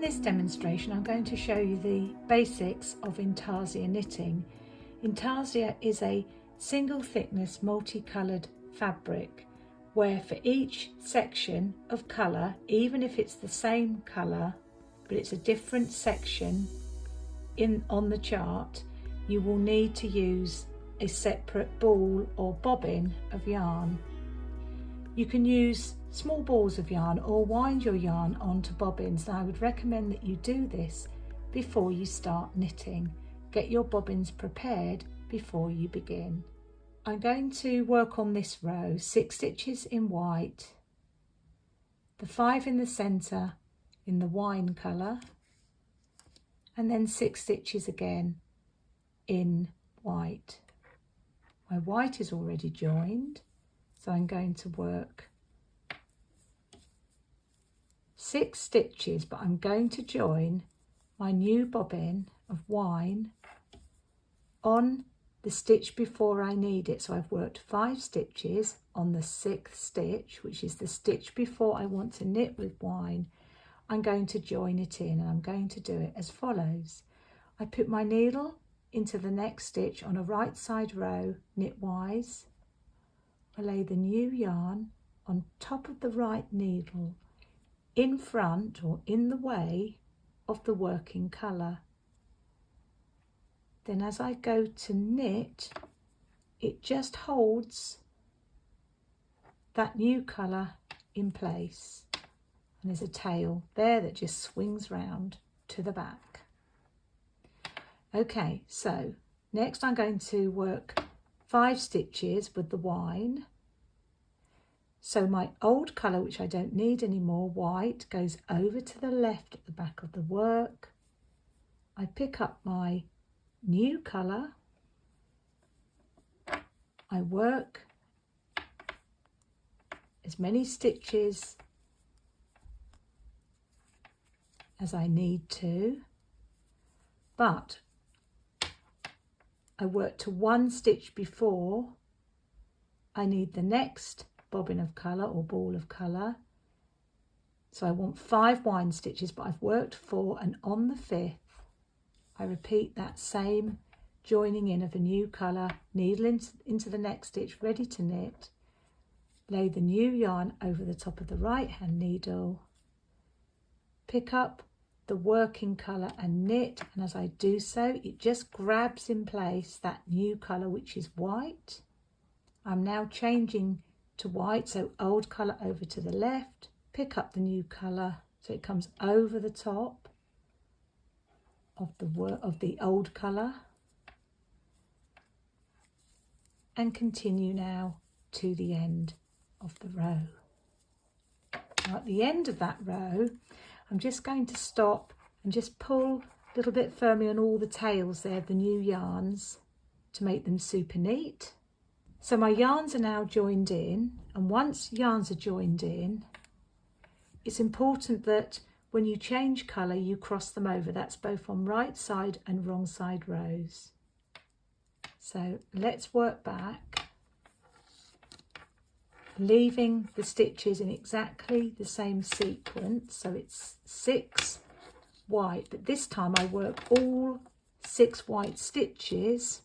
this demonstration I'm going to show you the basics of Intarsia knitting. Intarsia is a single thickness multicoloured fabric where for each section of colour, even if it's the same colour but it's a different section on the chart, you will need to use a separate ball or bobbin of yarn. You can use small balls of yarn or wind your yarn onto bobbins. Now I would recommend that you do this before you start knitting. Get your bobbins prepared before you begin. I'm going to work on this row, 6 stitches in white, the 5 in the centre in the wine colour, and then 6 stitches again in white. My white is already joined, so I'm going to work 6 stitches, but I'm going to join my new bobbin of wine on the stitch before I need it. So I've worked 5 stitches on the 6th stitch, which is the stitch before I want to knit with wine. I'm going to join it in, and I'm going to do it as follows. I put my needle into the next stitch on a right side row knitwise. I lay the new yarn on top of the right needle in front or in the way of the working colour. Then as I go to knit, it just holds that new colour in place, and there's a tail there that just swings round to the back. Okay, so next I'm going to work 5 stitches with the wine. So my old colour, which I don't need anymore, white, goes over to the left at the back of the work. I pick up my new colour. I work as many stitches as I need to, but I work to 1 stitch before I need the next bobbin of colour or ball of colour. So I want 5 wine stitches, but I've worked 4, and on the 5th I repeat that same joining in of a new colour, needle into the next stitch, ready to knit, lay the new yarn over the top of the right hand needle, pick up the working colour and knit, and as I do so it just grabs in place that new colour, which is white. I'm now changing to white, so old colour over to the left, pick up the new colour so it comes over the top of the old colour, and continue now to the end of the row. Now at the end of that row I'm just going to stop and just pull a little bit firmly on all the tails there, the new yarns, to make them super neat. So my yarns are now joined in, and once yarns are joined in, it's important that when you change colour you cross them over. That's both on right side and wrong side rows. So let's work back, leaving the stitches in exactly the same sequence. So it's 6 white, but this time I work all 6 white stitches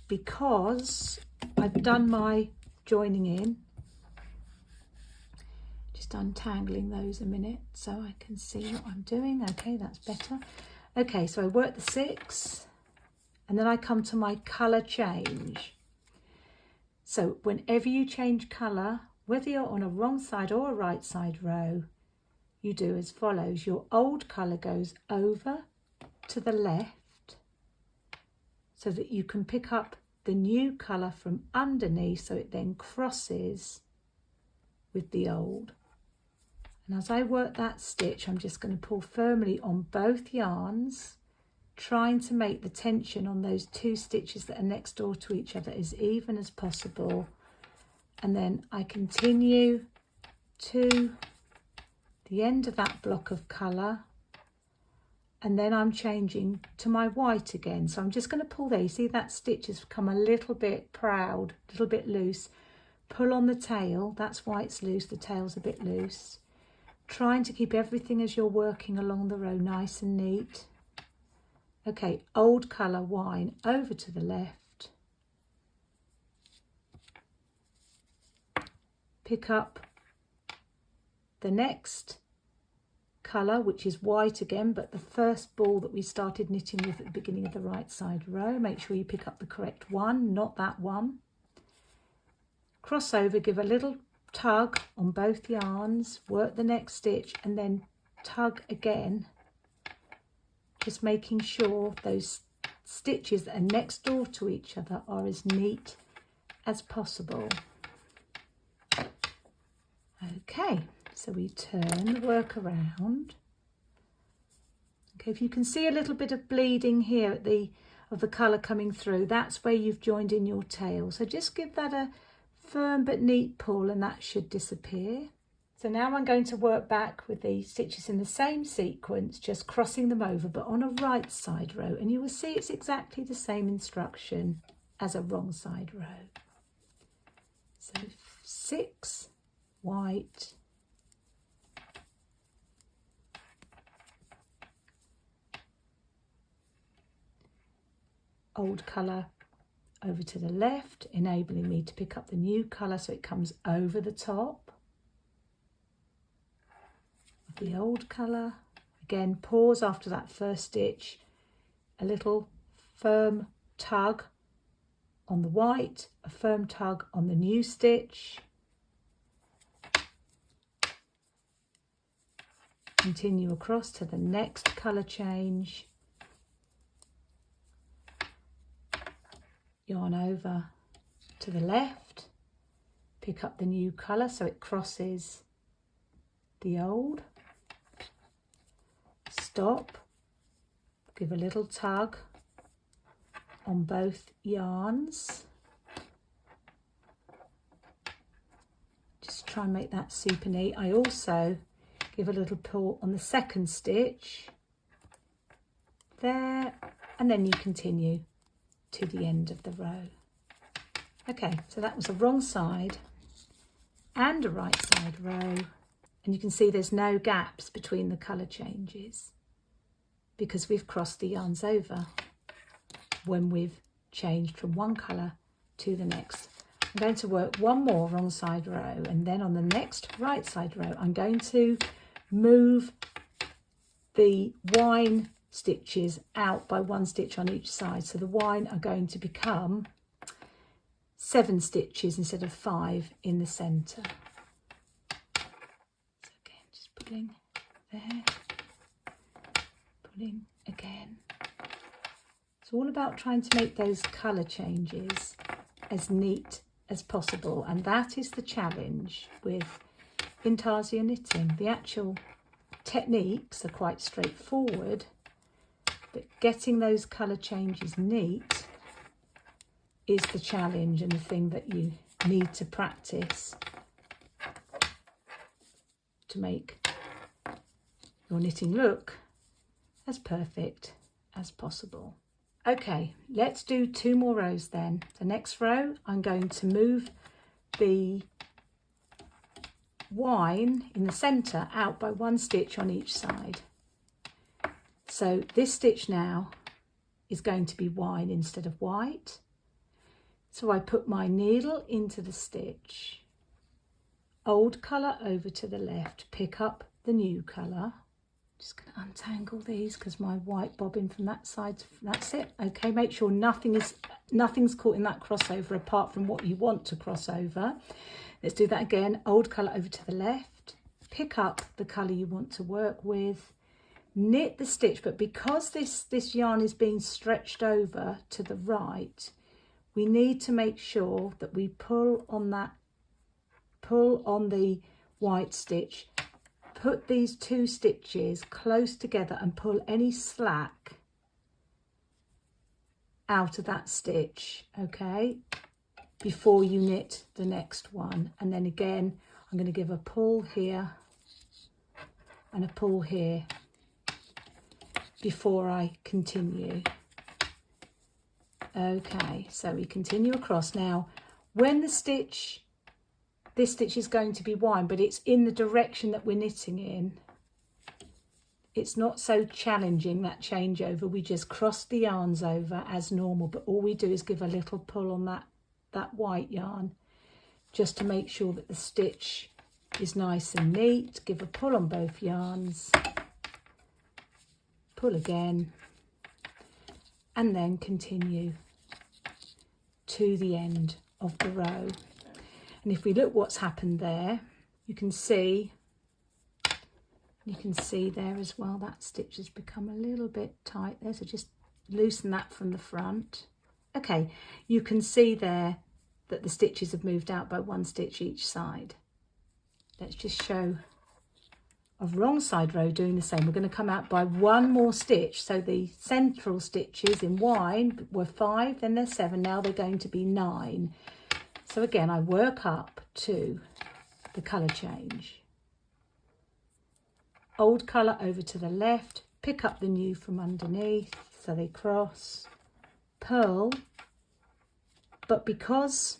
because I've done my joining in. Just untangling those a minute so I can see what I'm doing. Okay, that's better. Okay, so I work the 6 and then I come to my colour change. So whenever you change colour, whether you're on a wrong side or a right side row, you do as follows. Your old colour goes over to the left so that you can pick up the new colour from underneath, so it then crosses with the old. And as I work that stitch, I'm just going to pull firmly on both yarns, trying to make the tension on those 2 stitches that are next door to each other as even as possible. And then I continue to the end of that block of colour, and then I'm changing to my white again. So I'm just going to pull there. You see that stitch has become a little bit proud, a little bit loose. Pull on the tail, that's why it's loose, the tail's a bit loose. trying to keep everything as you're working along the row nice and neat. Okay, old colour wine over to the left. Pick up the next colour, which is white again, but the first ball that we started knitting with at the beginning of the right side row. Make sure you pick up the correct one, not that one. Cross over, give a little tug on both yarns, work the next stitch and then tug again, just making sure those stitches that are next door to each other are as neat as possible. Okay, so we turn the work around. Okay, if you can see a little bit of bleeding here at of the colour coming through, that's where you've joined in your tail. So just give that a firm but neat pull and that should disappear. So now I'm going to work back with the stitches in the same sequence, just crossing them over, but on a right side row, and you will see it's exactly the same instruction as a wrong side row. So 6 white, old colour over to the left, enabling me to pick up the new colour so it comes over the top of the old colour. Again, pause after that first stitch, a little firm tug on the white, a firm tug on the new stitch. Continue across to the next colour change. Yarn over to the left, pick up the new colour so it crosses the old. Stop, give a little tug on both yarns. Just try and make that super neat. I also give a little pull on the second stitch there, and then you continue to the end of the row. Okay, so that was a wrong side and a right side row, and you can see there's no gaps between the colour changes because we've crossed the yarns over when we've changed from one colour to the next. I'm going to work one more wrong side row, and then on the next right side row I'm going to move the wine stitches out by 1 stitch on each side, so the wine are going to become 7 stitches instead of 5 in the centre. So again, just pulling there, pulling again. It's all about trying to make those colour changes as neat as possible, and that is the challenge with Intarsia knitting. The actual techniques are quite straightforward, but getting those colour changes neat is the challenge and the thing that you need to practice to make your knitting look as perfect as possible. Okay, let's do 2 more rows then. The next row I'm going to move the wine in the centre out by 1 stitch on each side. So this stitch now is going to be wine instead of white. So I put my needle into the stitch, old colour over to the left, pick up the new colour. Just going to untangle these because my white bobbin from that side, that's it. Okay, make sure nothing's caught in that crossover apart from what you want to cross over. Let's do that again. Old colour over to the left, pick up the colour you want to work with, knit the stitch, but because this yarn is being stretched over to the right, we need to make sure that we pull on the white stitch, put these 2 stitches close together and pull any slack out of that stitch, okay, before you knit the next one. And then again, I'm going to give a pull here and a pull here before I continue. Okay, so we continue across. Now, when the stitch this stitch is going to be wide, but it's in the direction that we're knitting in. It's not so challenging, that changeover. We just cross the yarns over as normal, but all we do is give a little pull on that white yarn just to make sure that the stitch is nice and neat. Give a pull on both yarns, pull again, and then continue to the end of the row. And if we look what's happened there, you can see there as well, that stitch has become a little bit tight there, so just loosen that from the front. Okay, you can see there that the stitches have moved out by 1 stitch each side. Let's just show a wrong side row doing the same. We're going to come out by 1 more stitch, so the central stitches in wide were 5, then they're 7, now they're going to be 9. So again, I work up to the colour change. Old colour over to the left, pick up the new from underneath, so they cross, purl, but because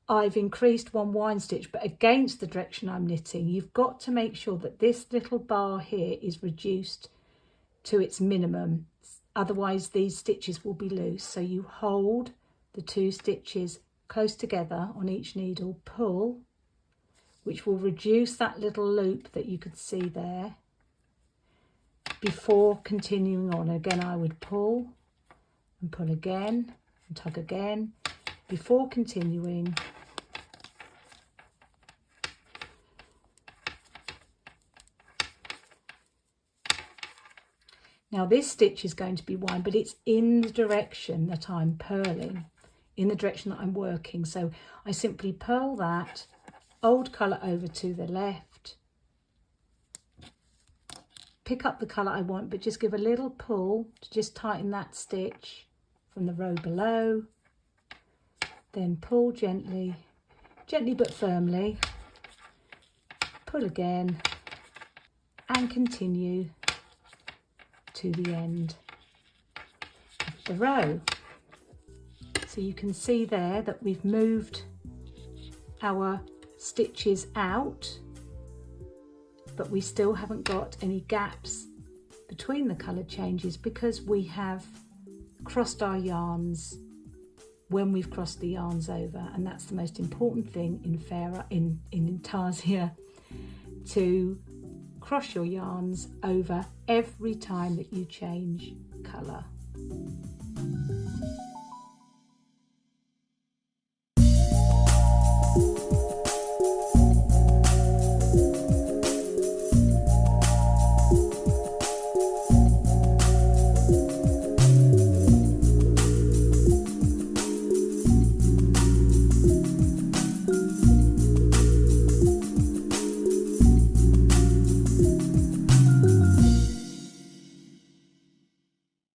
I've increased 1 wind stitch but against the direction I'm knitting, you've got to make sure that this little bar here is reduced to its minimum, otherwise these stitches will be loose. So you hold the 2 stitches close together on each needle, pull, which will reduce that little loop that you could see there, before continuing on. Again, I would pull and pull again and tug again before continuing. Now this stitch is going to be wide, but it's in the direction that I'm purling, in the direction that I'm working. So I simply purl that, old colour over to the left, pick up the colour I want, but just give a little pull to just tighten that stitch from the row below, then pull gently, gently but firmly, pull again, and continue to the end of the row. So you can see there that we've moved our stitches out, but we still haven't got any gaps between the colour changes because we have crossed our yarns when we've crossed the yarns over, and that's the most important thing in Intarsia, to cross your yarns over every time that you change colour.